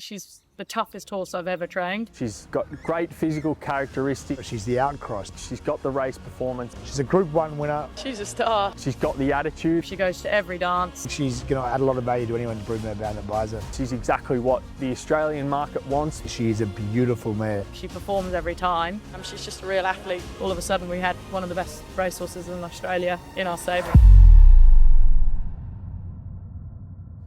She's the toughest horse I've ever trained. She's got great physical characteristics. She's the outcross. She's got the race performance. She's a Group 1 winner. She's a star. She's got the attitude. She goes to every dance. She's going to add a lot of value to anyone in Broodmare bound that buys her. She's exactly what the Australian market wants. She is a beautiful mare. She performs every time. She's just a real athlete. All of a sudden we had one of the best racehorses in Australia in our stable.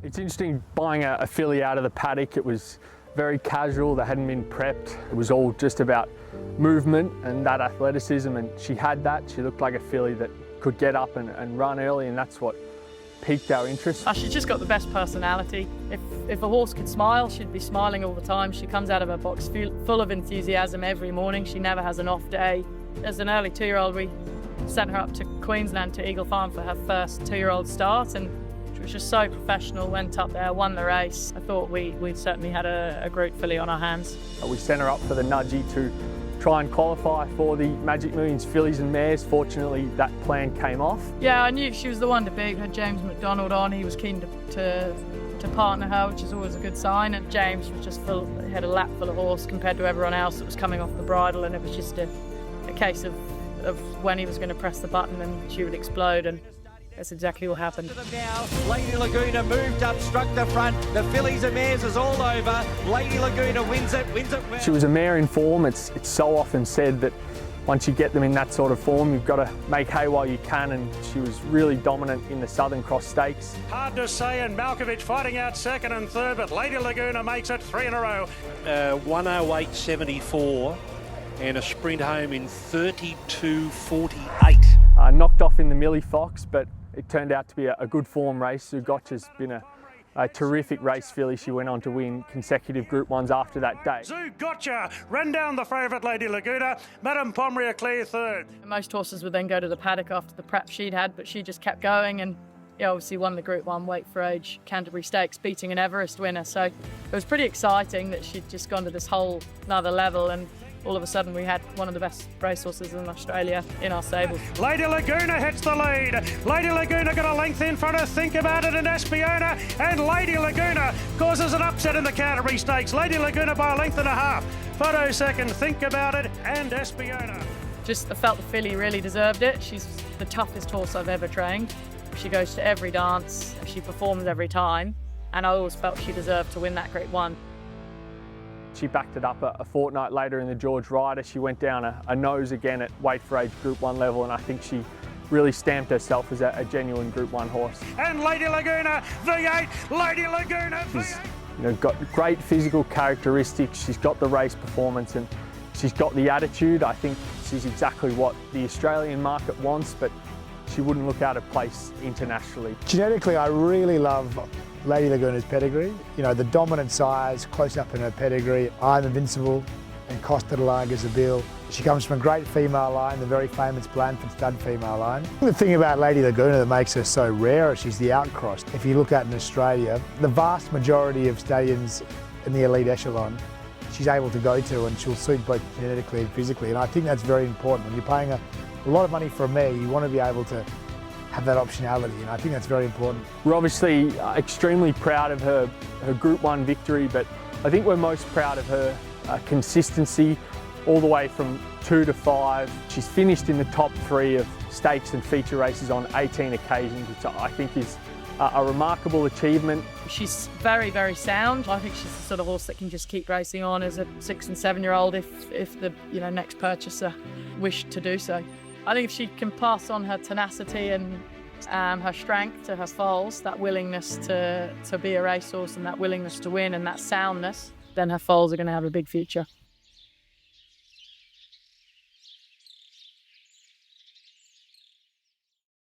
It's interesting buying a filly out of the paddock. It was very casual, they hadn't been prepped. It was all just about movement and that athleticism, and she had that. She looked like a filly that could get up and run early, and that's what piqued our interest. She's just got the best personality. If a horse could smile, she'd be smiling all the time. She comes out of her box full of enthusiasm every morning. She never has an off day. As an early 2-year-old, we sent her up to Queensland to Eagle Farm for her first 2-year-old start, and she was just so professional, went up there, won the race. I thought we certainly had a great filly on our hands. We sent her up for the nudgie to try and qualify for the Magic Millions fillies and mares. Fortunately, that plan came off. Yeah, I knew she was the one to beat. Had James McDonald on, he was keen to partner her, which is always a good sign. And James was just he had a lap full of horse compared to everyone else that was coming off the bridle, and it was just a case of when he was going to press the button and she would explode, and that's exactly what happened. Now, Lady Laguna moved up, struck the front. The fillies and mares is all over. Lady Laguna wins it well. She was a mare in form. It's so often said that once you get them in that sort of form, you've got to make hay while you can, and she was really dominant in the Southern Cross Stakes. Hard to say, and Malkovich fighting out second and third, but Lady Laguna makes it 3 in a row. 108.74 and a sprint home in 32.48. Knocked off in the Millie Fox, but it turned out to be a good form race. Zugotcha's been a terrific race filly. She went on to win consecutive Group 1s after that day. Zugotcha ran down the favourite Lady Laguna. Madame Pomrier clear third. Most horses would then go to the paddock after the prep she'd had, but she just kept going, and obviously won the Group 1 weight for age Canterbury Stakes, beating an Everest winner. So it was pretty exciting that she'd just gone to this whole another level, and all of a sudden we had one of the best racehorses in Australia in our stable. Lady Laguna hits the lead. Lady Laguna got a length in front of Think About It and Espiona, and Lady Laguna causes an upset in the Canterbury Stakes. Lady Laguna by a length and a half. Photo second, Think About It and Espiona. I felt the filly really deserved it. She's the toughest horse I've ever trained. She goes to every dance, she performs every time, and I always felt she deserved to win that Group 1. She backed it up a fortnight later in the George Ryder. She went down a nose again at weight for age Group 1 level, and I think she really stamped herself as a genuine Group 1 horse. And Lady Laguna, V8, Lady Laguna, She's got great physical characteristics. She's got the race performance, and she's got the attitude. I think she's exactly what the Australian market wants, but she wouldn't look out of place internationally. Genetically, I really love Lady Laguna's pedigree. The dominant size, close up in her pedigree. I'm Invincible and Costa de la Gazabille. She comes from a great female line, the very famous Blandford stud female line. The thing about Lady Laguna that makes her so rare is she's the outcross. If you look at in Australia, the vast majority of stallions in the elite echelon, she's able to go to, and she'll suit both genetically and physically. And I think that's very important. When you're paying a lot of money for a mare, you want to be able to have that optionality, and I think that's very important. We're obviously extremely proud of her Group 1 victory, but I think we're most proud of her consistency all the way from 2 to 5. She's finished in the top 3 of stakes and feature races on 18 occasions, which I think is a remarkable achievement. She's very, very sound. I think she's the sort of horse that can just keep racing on as a 6- and 7-year-old if the next purchaser wished to do so. I think if she can pass on her tenacity and her strength to her foals, that willingness to be a racehorse and that willingness to win and that soundness, then her foals are going to have a big future.